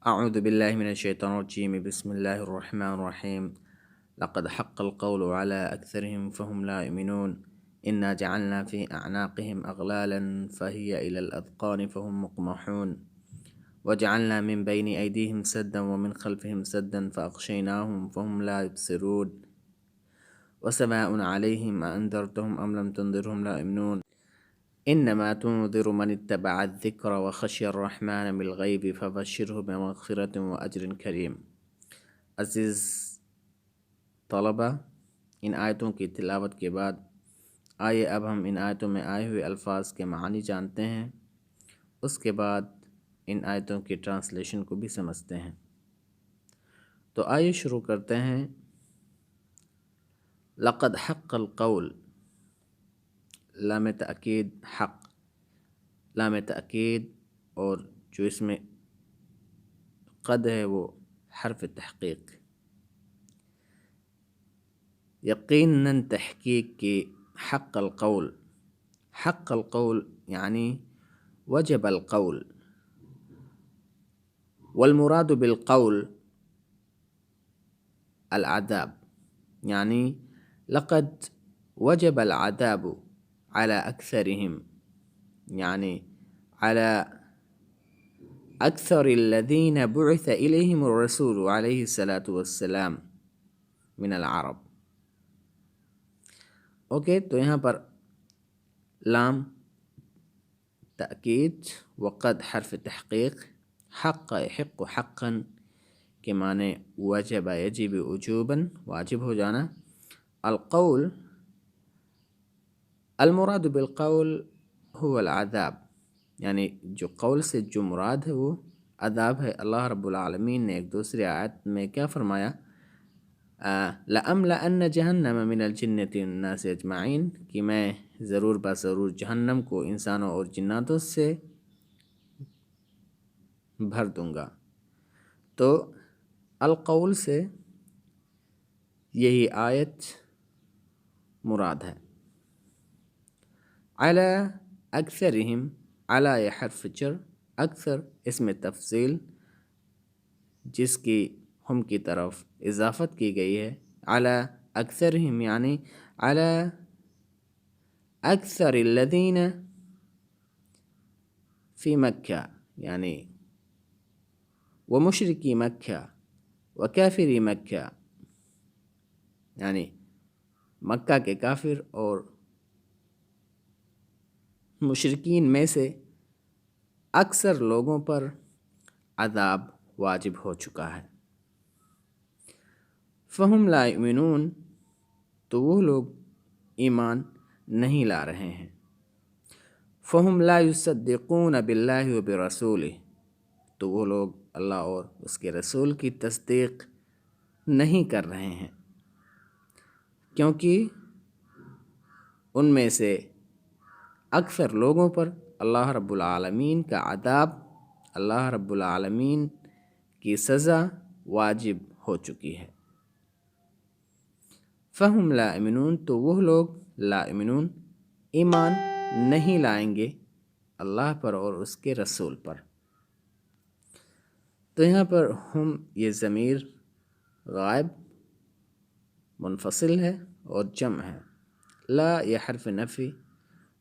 أعوذ بالله من الشيطان الرجيم بسم الله الرحمن الرحيم لقد حق القول على أكثرهم فهم لا يؤمنون إنا جعلنا في أعناقهم أغلالا فهي إلى الأذقان فهم مقمحون وجعلنا من بين أيديهم سدا ومن خلفهم سدا فأغشيناهم فهم لا يبصرون وسواء عليهم أأنذرتهم أم لم تنذرهم لا يؤمنون إنما تنذر من اتبع الذكر وخشي الرحمن بالغیب فبشره بمغفرة وأجر کریم۔ عزیز طلبہ، ان آیتوں کی تلاوت کے بعد آئیے اب ہم ان آیتوں میں آئے ہوئے الفاظ کے معانی جانتے ہیں، اس کے بعد ان آیتوں کی ٹرانسلیشن کو بھی سمجھتے ہیں۔ تو آئیے شروع کرتے ہیں۔ لقد حق القول، لام تأکید حق، لام تأکید، اور جو اس میں قد ہے وہ حرف تحقیق، یقیناً تحقیق کی حق القول۔ حق القول یعنی وجب القول، والمراد بالقول العذاب، یعنی لقد وجب العذاب على أكثرهم، يعني على أكثر الذين بعث إليهم الرسول عليه الصلاة والسلام من العرب۔ اوکے، تو یہاں پر لام تأکید وقد حرف تحقیق، حق يحق حقا کے معنی وجب یجب وجوبا، واجب ہو جانا۔ القول، المراد بالقول هو العذاب، یعنی جو قول سے جو مراد ہے وہ عذاب ہے۔ اللہ رب العالمین نے ایک دوسری آیت میں کیا فرمایا؟ لَأَمْلَأَنَّ جَهَنَّمَ مِنَ الْجِنَّةِ وَالنَّاسِ أَجْمَعِينَ، کہ میں ضرور بضرور جہنم کو انسانوں اور جناتوں سے بھر دوں گا۔ تو القول سے یہی آیت مراد ہے۔ علی اکثرہم، علی یہ حرف جر، اکثر اسم تفضیل جس کی ہم کی طرف اضافت کی گئی ہے۔ علی اکثرہم یعنی علی اکثر الذین فی مکہ، یعنی ومشرکی مکہ وکافری مکہ، یعنی مکہ کے کافر اور مشرکین میں سے اکثر لوگوں پر عذاب واجب ہو چکا ہے۔ فہم لا یؤمنون، تو وہ لوگ ایمان نہیں لا رہے ہیں۔ فہم لا یصدقون باللہ وبرسولہ، تو وہ لوگ اللہ اور اس کے رسول کی تصدیق نہیں کر رہے ہیں، کیونکہ ان میں سے اکثر لوگوں پر اللہ رب العالمین کا عذاب، اللہ رب العالمین کی سزا واجب ہو چکی ہے۔ فہم لا یؤمنون، تو وہ لوگ لا یؤمنون ایمان نہیں لائیں گے اللہ پر اور اس کے رسول پر۔ تو یہاں پر ہم یہ ضمیر غائب منفصل ہے اور جمع ہے۔ لا یہ حرف نفی،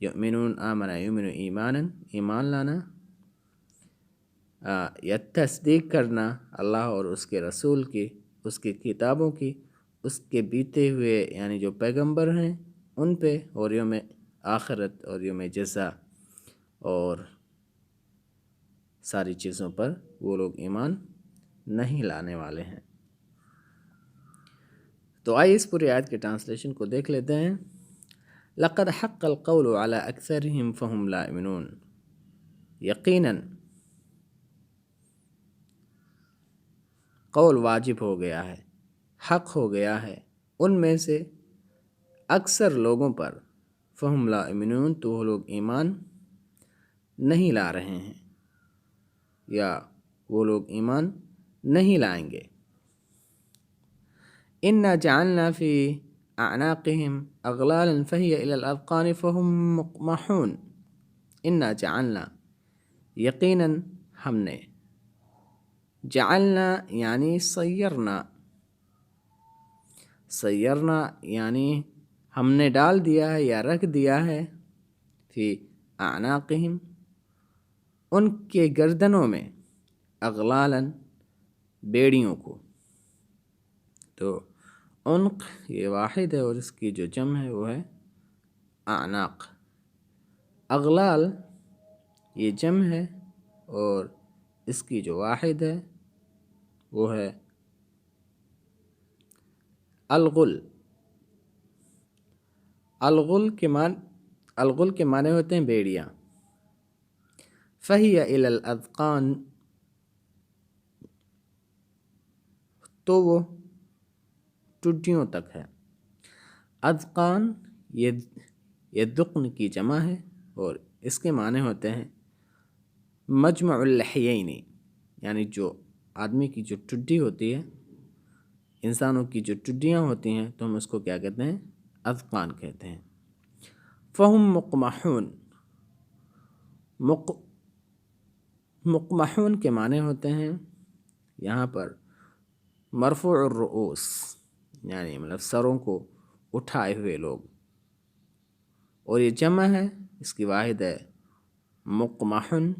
یؤمنون آمن یؤمن ایمانا، ایمان لانا، یا تصدیق کرنا اللہ اور اس کے رسول کی، اس کی کتابوں کی، اس کے بیتے ہوئے یعنی جو پیغمبر ہیں ان پہ، اور یوم آخرت اور یوم جزا اور ساری چیزوں پر وہ لوگ ایمان نہیں لانے والے ہیں۔ تو آئیے اس پوری آیت کے ٹرانسلیشن کو دیکھ لیتے ہیں۔ لقد حق القول على اکثرهم فهم لا یؤمنون، یقیناً قول واجب ہو گیا ہے، حق ہو گیا ہے ان میں سے اکثر لوگوں پر۔ فہم لا یؤمنون، تو وہ لوگ ایمان نہیں لا رہے ہیں یا وہ لوگ ایمان نہیں لائیں گے۔ انا جعلنا فی اعناقهم اغلالا فہی الی الاذقان فہم مقمحون۔ انا جعلنا، یقیناً ہم نے، جعلنا یعنی سیرنا، سیرنا یعنی ہم نے ڈال دیا ہے یا رکھ دیا ہے، فی اعناقہم ان کے گردنوں میں، اغلالاً بیڑیوں کو. تو عنق یہ واحد ہے اور اس کی جو جمع ہے وہ ہے اعناق. اغلال یہ جمع ہے اور اس کی جو واحد ہے وہ ہے الغل. الغل کے معنی ہوتے ہیں بیڑیاں. فہی الی الاذقان تو وہ ٹڈیوں تک ہے. اذقان یہ دقن کی جمع ہے اور اس کے معنی ہوتے ہیں مجمع اللحیین، یعنی جو آدمی کی جو ٹڈی ہوتی ہے، انسانوں کی جو ٹڈیاں ہوتی ہیں تو ہم اس کو کیا کہتے ہیں؟ اذقان کہتے ہیں. فہم مقمحون، مقمحون کے معنی ہوتے ہیں یہاں پر مرفوع الرؤوس، یعنی مطلب سروں کو اٹھائے ہوئے لوگ، اور یہ جمع ہے، اس کی واحد ہے مقمحن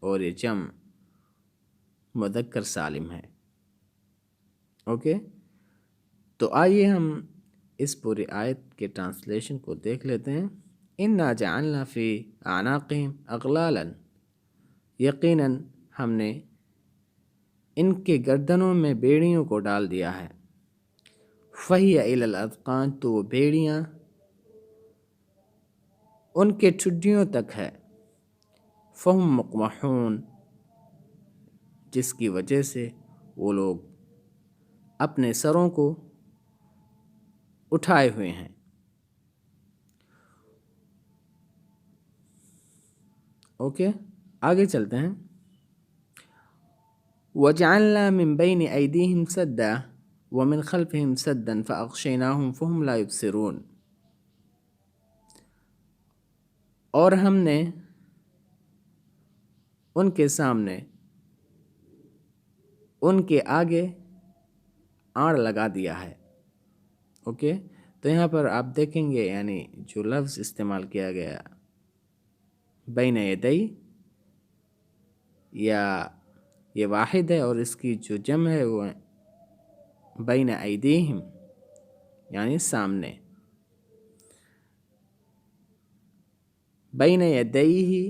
اور یہ جمع مذکر سالم ہے. اوکے، تو آئیے ہم اس پوری آیت کے ٹرانسلیشن کو دیکھ لیتے ہیں. انا جعلنا فی اعناقہم اغلالا، یقیناً ہم نے ان کے گردنوں میں بیڑیوں کو ڈال دیا ہے. فہی الی الاذقان تو وہ بیڑیاں ان کے ٹھڈیوں تک ہے. فہم مقمحون جس کی وجہ سے وہ لوگ اپنے سروں کو اٹھائے ہوئے ہیں. اوکے، آگے چلتے ہیں. وَجَعَلْنَا مِن بَيْنِ أَيْدِيهِمْ سَدًّا وَمِنْ خَلْفِهِمْ سَدًّا فَأَغْشَيْنَاهُمْ فَهُمْ لَا يُبْصِرُونَ. اور ہم نے ان کے سامنے، ان کے آگے آڑ لگا دیا ہے. اوکے، تو یہاں پر آپ دیکھیں گے یعنی جو لفظ استعمال کیا گیا بین یدی، یا یہ واحد ہے اور اس کی جو جمع ہے وہ بین ایدیہم یعنی سامنے. بین یدیہ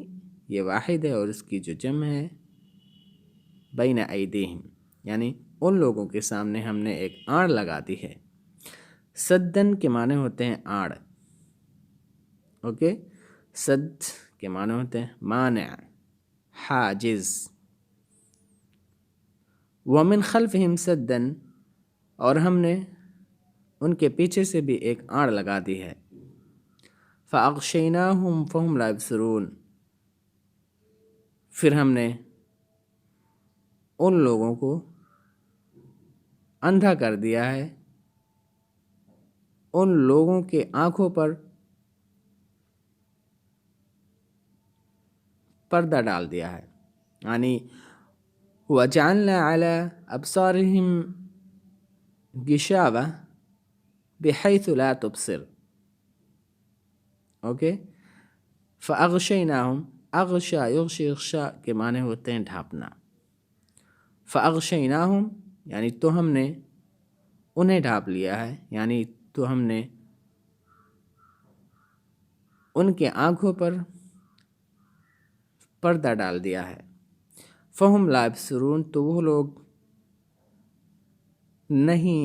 یہ واحد ہے اور اس کی جو جمع ہے بین ایدیہم یعنی ان لوگوں کے سامنے ہم نے ایک آڑ لگا دی ہے. سدن کے معنی ہوتے ہیں آڑ. اوکے، سد کے معنی ہوتے ہیں مانع، حاجز. وَمِنْ خَلْفِهِمْ سَدًّا اور ہم نے ان کے پیچھے سے بھی ایک آڑ لگا دی ہے. فَأَغْشَيْنَاهُمْ فَهُمْ لَا يُبْصِرُونَ پھر ہم نے ان لوگوں کو اندھا کر دیا ہے، ان لوگوں کے آنکھوں پر پردہ ڈال دیا ہے. یعنی وَجَعَلْنَا عَلَىٰ أَبْصَارِهِمْ غِشَاوَةً بِحَيْثُ لَا تُبْصِرُ. اوکے، فَأَغْشَيْنَاهُمْ، اغشا یغشی اغشا کے معنی ہوتے ہیں ڈھانپنا. فَأَغْشَيْنَاهُمْ یعنی تو ہم نے انہیں ڈھانپ لیا ہے، یعنی تو ہم نے ان کے آنکھوں پر پردہ ڈال دیا ہے. فَهُمْ لَا يَبْصِرُونَ تو وہ لوگ نہیں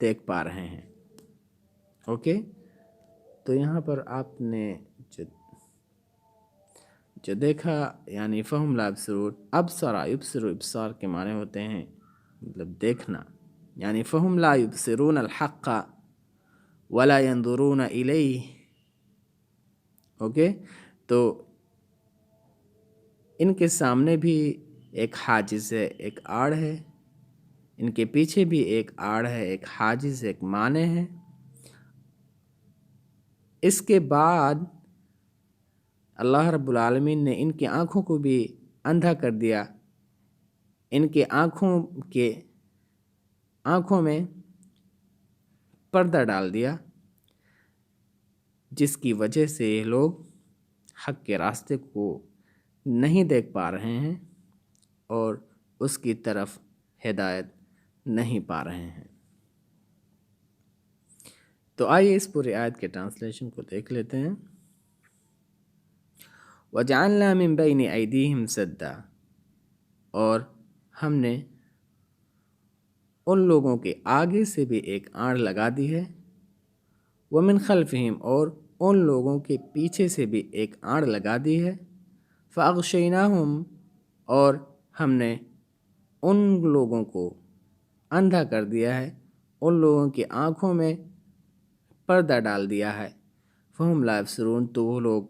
دیکھ پا رہے ہیں. اوکے، تو یہاں پر آپ نے جو دیکھا یعنی فہم لا یبصرون، ابصر یبصر ابصار کے معنی ہوتے ہیں مطلب دیکھنا. یعنی فہم لا یبصرون الحق ولا ينظرون الیہ. اوکے، تو ان کے سامنے بھی ایک حاجز ہے، ایک آڑ ہے، ان کے پیچھے بھی ایک آڑ ہے، ایک حاجز، ایک مانع ہے. اس کے بعد اللہ رب العالمین نے ان کی آنکھوں کو بھی اندھا کر دیا ان کے آنکھوں میں پردہ ڈال دیا، جس کی وجہ سے یہ لوگ حق کے راستے کو نہیں دیکھ پا رہے ہیں اور اس کی طرف ہدایت نہیں پا رہے ہیں۔ تو آئیے اس پوری آیت کے ٹرانسلیشن کو دیکھ لیتے ہیں۔ وَجَعَلْنَا مِن بَيْنِ أَيْدِيهِمْ سَدًّا، اور ہم نے ان لوگوں کے آگے سے بھی ایک آڑ لگا دی ہے، وَمِن خَلْفِهِمْ، اور ان لوگوں کے پیچھے سے بھی ایک آڑ لگا دی ہے، فَأَغْشَيْنَاهُمْ، اور ہم نے ان لوگوں کو اندھا کر دیا ہے، ان لوگوں کی آنکھوں میں پردہ ڈال دیا ہے، فَهُمْ لَا يَبْصِرُونَ، تو وہ لوگ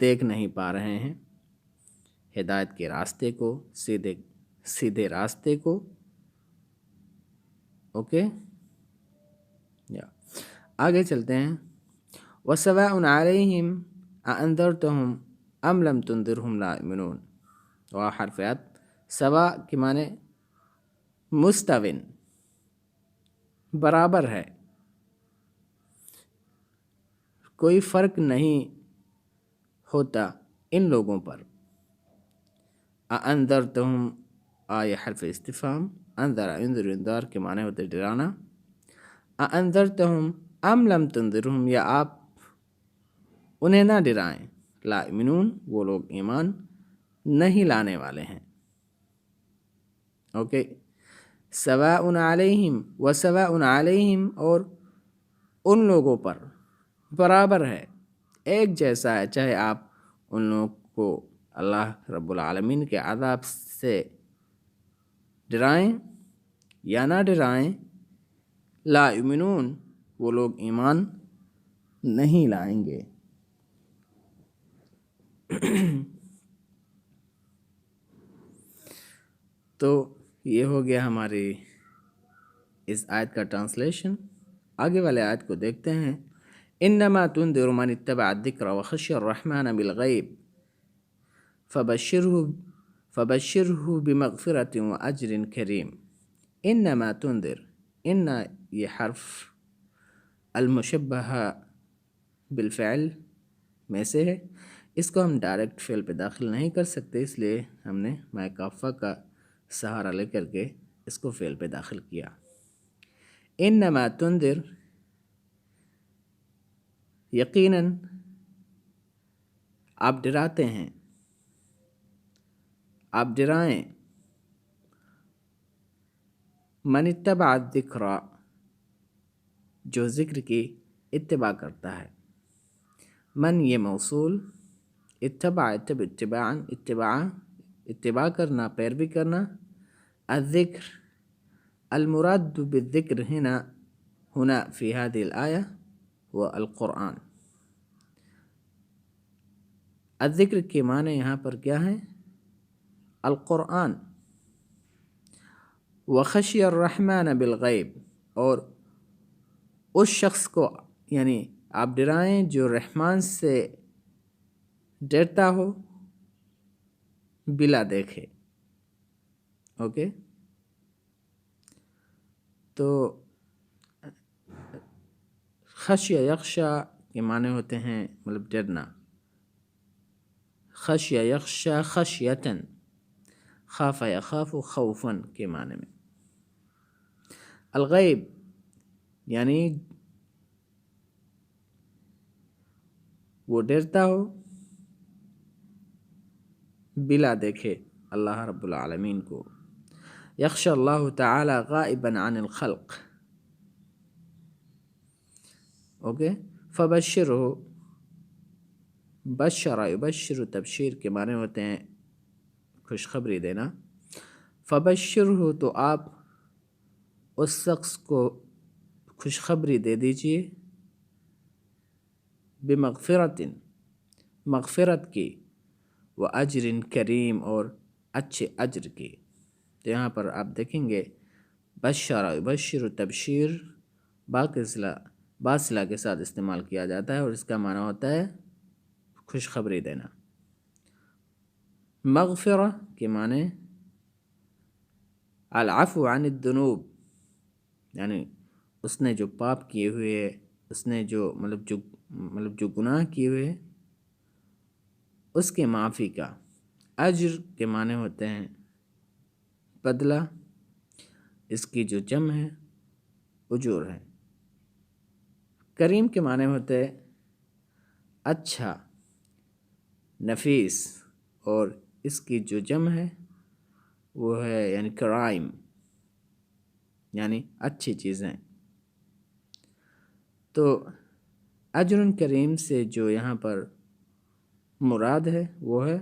دیکھ نہیں پا رہے ہیں ہدایت کے راستے کو، سیدھے راستے کو۔ اوکے، آگے چلتے ہیں۔ وَسَوَاءٌ عَلَيْهِمْ أَأَنذَرْتَهُمْ أَمْ لَمْ تُنذِرْهُمْ لَا يُؤْمِنُونَ، حرفیات سوا کے معنی مستوٍ، برابر ہے، کوئی فرق نہیں ہوتا ان لوگوں پر۔ اَأَنذَرْتَهُمْ، آئے حرف استفہام، انذر انذار کے معنی ہوتے ڈرانا۔ اَأَنذَرْتَهُمْ أَمْ لَمْ تُنذِرْهُمْ، یا آپ انہیں نہ ڈرائیں، لا یؤمنون، وہ لوگ ایمان نہیں لانے والے ہیں۔ اوکے، سواء علیہم، وسواء علیہم، اور ان لوگوں پر برابر ہے، ایک جیسا ہے، چاہے آپ ان لوگوں کو اللہ رب العالمین کے عذاب سے ڈرائیں یا نہ ڈرائیں، لا یؤمنون، وہ لوگ ایمان نہیں لائیں گے۔ تو یہ ہو گیا ہماری اس آیت کا ٹرانسلیشن۔ آگے والے آیت کو دیکھتے ہیں۔ انما تنذر من اتبع الذکر وخشی الرحمن بالغیب فبشرہ بمغفرۃ واجر کریم۔ انما تنذر، ان یہ حرف المشبہ بالفعل میں سے ہے، اس کو ہم ڈائریکٹ فعل پہ داخل نہیں کر سکتے، اس لیے ہم نے ما کافہ کا سہارا لے کر کے اس کو فعل پہ داخل کیا۔ انما تنذر، یقیناً آپ ڈراتے ہیں، آپ ڈرائیں، من اتبع الذکر، جو ذکر کی اتباع کرتا ہے۔ من یہ موصول، اتباع اتباع کرنا، پیروی کرنا، الذکر المراد بالذکر هنا في هذه الآية هو القرآن۔ الذکر کے معنی یہاں پر کیا ہے؟ القرآن۔ وخشی الرحمن بالغیب، اور اس شخص کو یعنی آپ ڈرائیں جو رحمان سے ڈرتا ہو بلا دیکھے۔ اوکے، تو خشیہ یخشا کے معنی ہوتے ہیں مطلب ڈرنا، خشیہ یخشا خشیتاً، خاف یخاف خوفاً کے معنی میں۔ الغیب یعنی وہ ڈرتا ہو بلا دیکھے اللہ رب العالمین کو۔ یخشى اللہ تعالی غائباً عن الخلق۔ اوکے، فبشرہ، بشر یبشر، تبشیر کے معنی ہوتے ہیں خوشخبری دینا۔ فبشرہ، تو آپ اس شخص کو خوشخبری دے دیجئے، بمغفرت، مغفرت کی، واجر کریم، اور اچھے اجر کی۔ تو یہاں پر آپ دیکھیں گے بشر یبشر، تبشیر باصلہ کے ساتھ استعمال کیا جاتا ہے، اور اس کا معنی ہوتا ہے خوشخبری دینا۔ مغفرہ کے معنی العفو عن الذنوب، یعنی اس نے جو پاپ کیے ہوئے، اس نے جو گناہ کیے ہوئے اس کے معافی کا۔ اجر کے معنی ہوتے ہیں بدلہ، اس کی جو جمع ہے اجور ہے۔ کریم کے معنی ہوتے اچھا، نفیس، اور اس کی جو جمع ہے وہ ہے یعنی کرائم، یعنی اچھی چیزیں۔ تو اجر کریم سے جو یہاں پر مراد ہے وہ ہے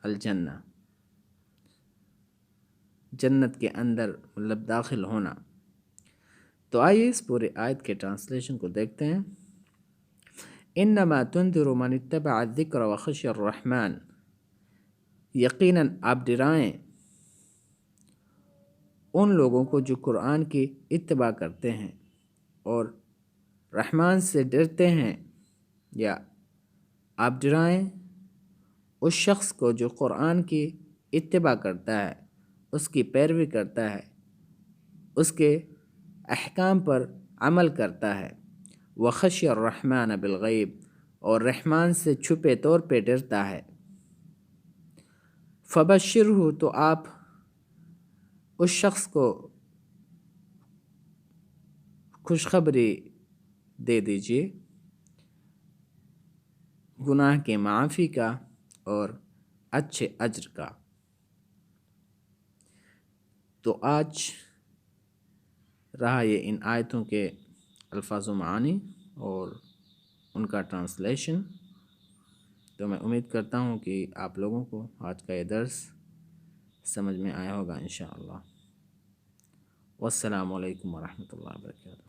الجنہ، جنت کے اندر داخل ہونا۔ تو آئیے اس پورے آیت کے ٹرانسلیشن کو دیکھتے ہیں۔ انما تنذر من اتبع الذکر وخشی الرحمن، یقیناً آپ ڈرائیں ان لوگوں کو جو قرآن کی اتباع کرتے ہیں اور رحمان سے ڈرتے ہیں، یا آپ ڈرائیں اس شخص کو جو قرآن کی اتباع کرتا ہے، اس کی پیروی کرتا ہے، اس کے احکام پر عمل کرتا ہے۔ وخشی الرحمن بالغیب، اور رحمان سے چھپے طور پہ ڈرتا ہے۔ فبشرہ، تو آپ اس شخص کو خوشخبری دے دیجیے گناہ کے معافی کا اور اچھے اجر کا۔ تو آج رہا یہ ان آیتوں کے الفاظ و معانی اور ان کا ٹرانسلیشن۔ تو میں امید کرتا ہوں کہ آپ لوگوں کو آج کا یہ درس سمجھ میں آیا ہوگا انشاءاللہ۔ والسلام علیکم ورحمۃ اللہ وبرکاتہ۔